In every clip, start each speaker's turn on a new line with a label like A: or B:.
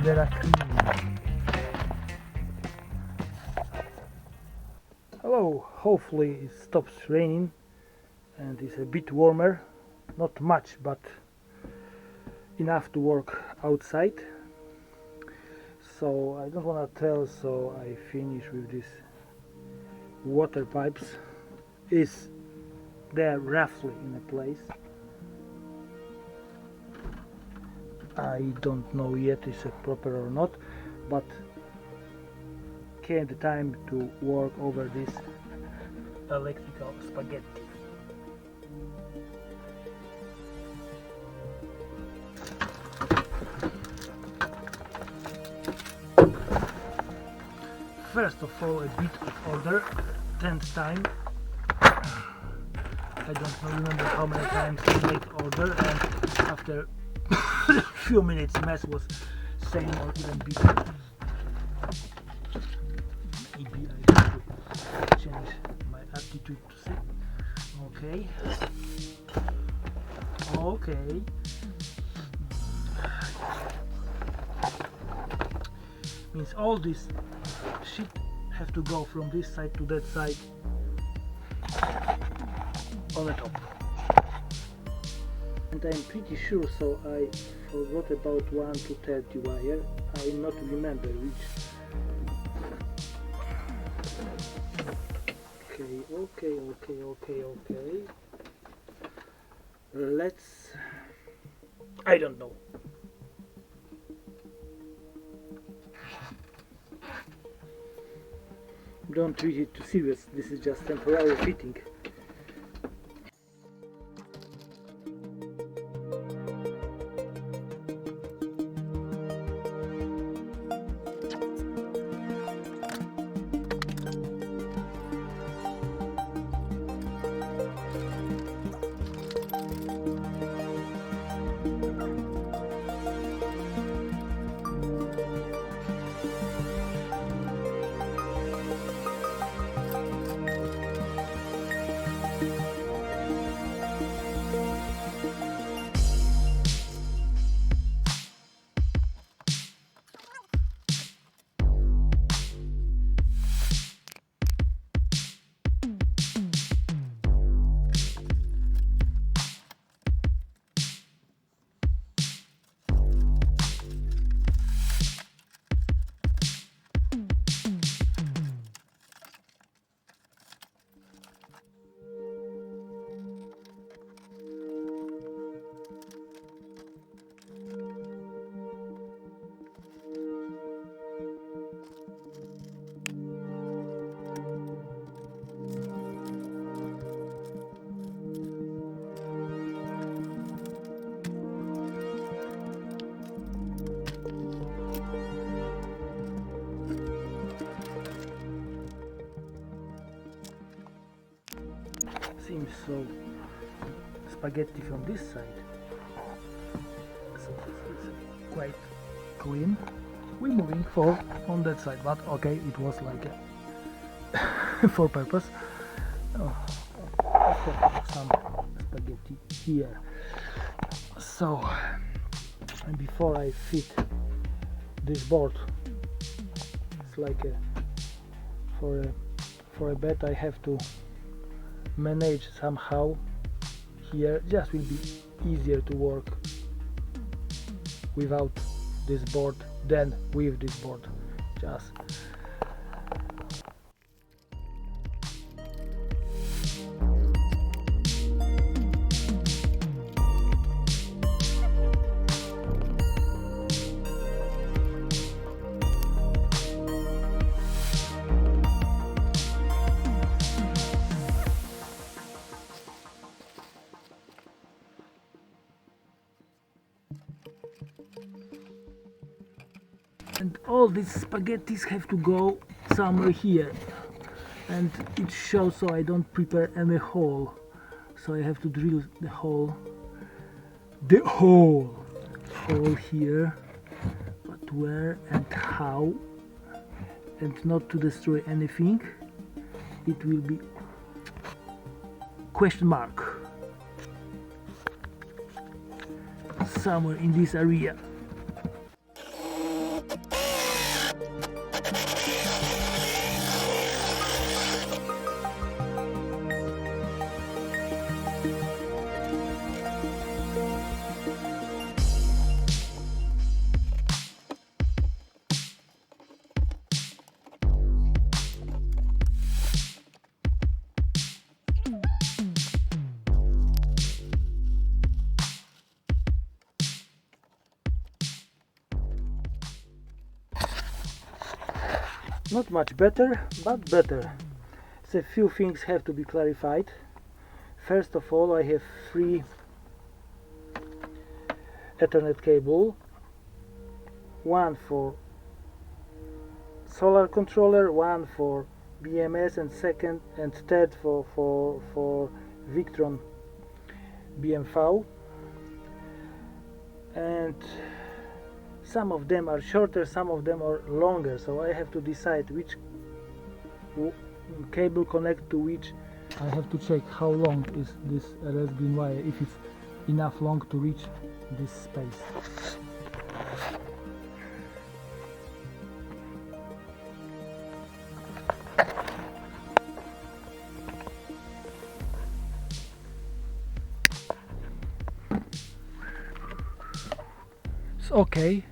A: They're clean. Hello, hopefully it stops raining and it's a bit warmer, not much but enough to work outside. So I don't want to tell, so I finish with this water pipes. Is they're roughly in a place. I don't know yet is it proper or not, but came the time to work over this electrical spaghetti. First of all, a bit of order, 10th time. I don't remember how many times I made order, and after a few minutes mess was same or even bigger. Maybe I have to change my attitude to say, okay, okay. Means all this shit have to go from this side to that side on the top. And I'm pretty sure, so I forgot about 1 to 30 wire. I not remember which. Okay. Let's, I don't know. Don't treat it too serious, this is just temporary fitting. Seems so spaghetti from this side, so it's quite clean. We're moving for on that side, but okay, it was like a for purpose. Oh, some spaghetti here. So, and before I fit this board, it's like a for a bed I have to manage somehow. Here just will be easier to work without this board than with this board. Just and all these spaghettis have to go somewhere here, and it shows so I don't prepare any hole, so I have to drill the hole here, but where and how, and not to destroy anything. It will be question mark somewhere in this area. Not much better, but better. So a few things have to be clarified. First of all, I have 3 Ethernet cable, one for solar controller, one for BMS, and second and third for Victron BMV, and some of them are shorter, some of them are longer, so I have to decide which cable connect to which. I have to check how long is this RS green wire, if it's enough long to reach this space. It's okay,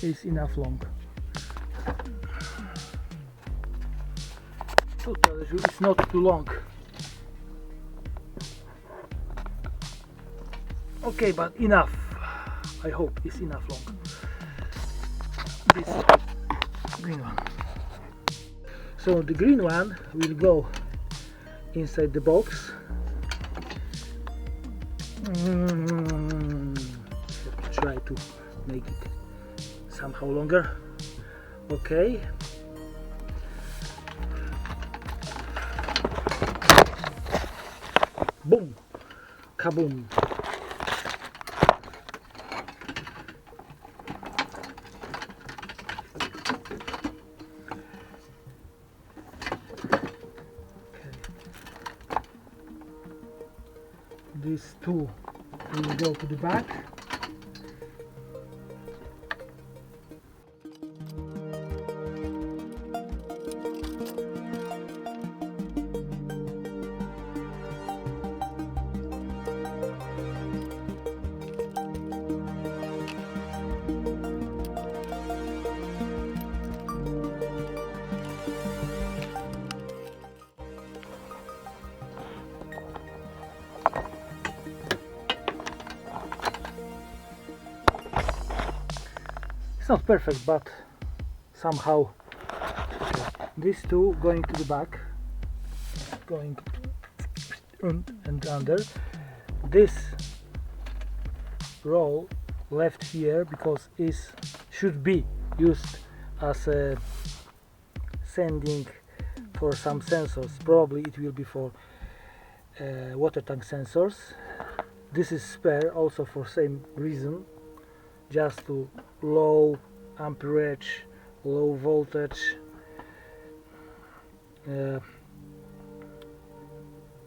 A: it's enough long. To tell you, it's not too long. Okay, but enough. I hope it's enough long. This green one. So the green one will go inside the box. Have to try to make it somehow longer. Okay. Boom! Kaboom! These two will go to the back. It's not perfect, but somehow. These two going to the back, going and under. This roll left here because it should be used as a sending for some sensors. Probably it will be for water tank sensors. This is spare also for same reason, just to low amperage, low voltage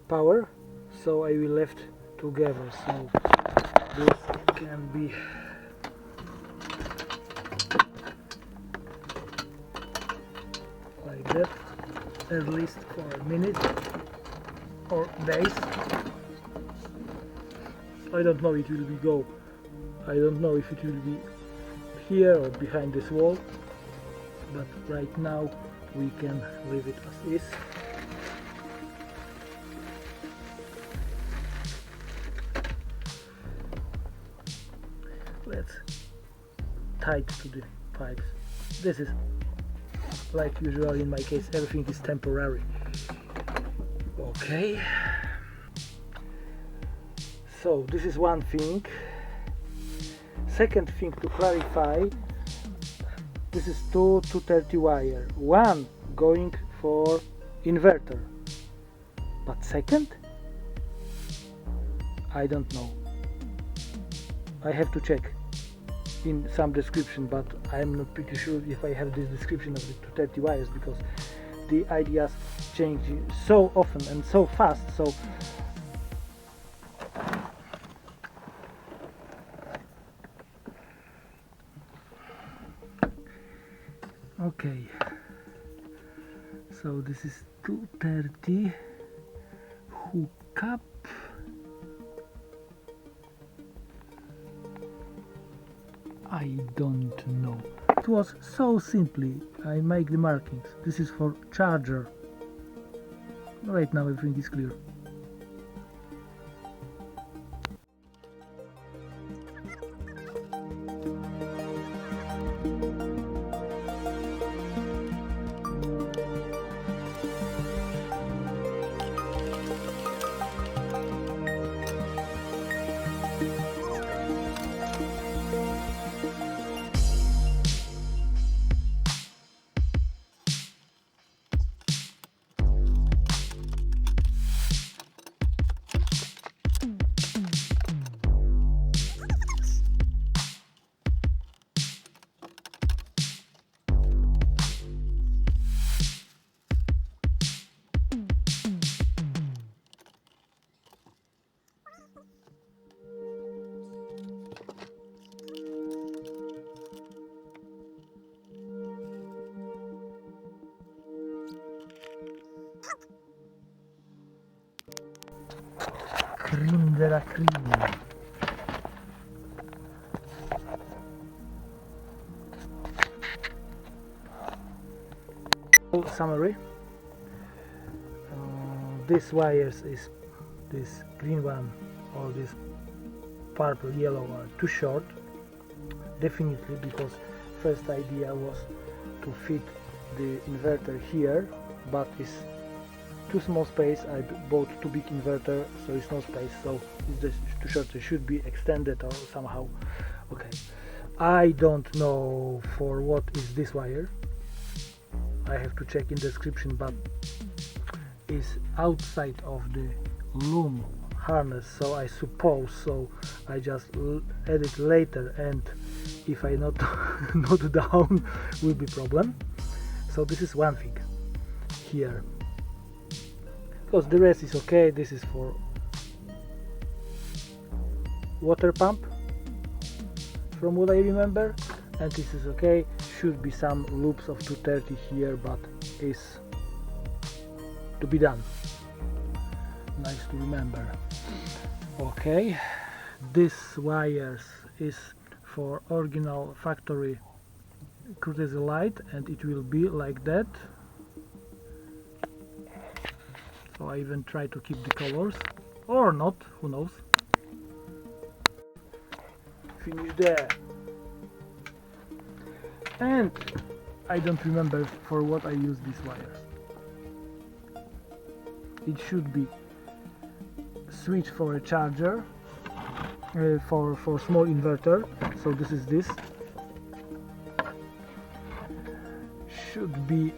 A: power, so I will left together, so this can be like that, at least for a minute or days. I don't know it will be go. I don't know if it will be here or behind this wall, but right now we can leave it as is. Let's tie it to the pipes. This is like usual in my case, everything is temporary. Okay, so this is one thing. Second thing to clarify, this is 230 wire, one going for inverter, but second, I don't know. I have to check in some description, but I'm not pretty sure if I have this description of the 230 wires, because the ideas change so often and so fast, so okay, so this is 230 hookup. I don't know. It was so simply. I make the markings. This is for charger. Right now everything is clear. Cream de la cream. Summary. This wires is this green one or this purple yellow are too short, definitely, because first idea was to fit the inverter here, but it's too small space. I bought too big inverter, so it's no space, so it's just too short. It should be extended or somehow. Okay, I don't know for what is this wire. I have to check in description, but is outside of the loom harness, so I suppose so. I just add it later, and if I not not down will be problem. So this is one thing here, because the rest is okay. This is for water pump from what I remember, and this is okay. Should be some loops of 230 here, but is to be done. Nice to remember. Okay, this wires is for original factory courtesy light, and it will be like that. So I even try to keep the colors, or not, who knows. Finish there. And I don't remember for what I use these wires. It should be switch for a charger, for small inverter. So this is this. Should be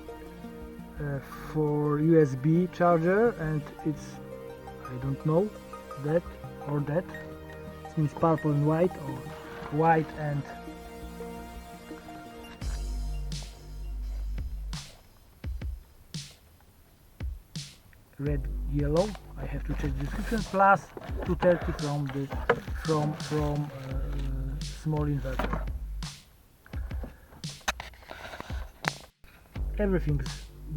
A: for USB charger, and it's, I don't know, that or that. It means purple and white, or white and red yellow. I have to check the description. Plus 230 from the small inverter. Everything's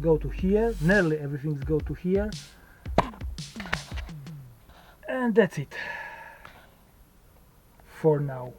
A: go to here, nearly everything's go to here, and that's it for now.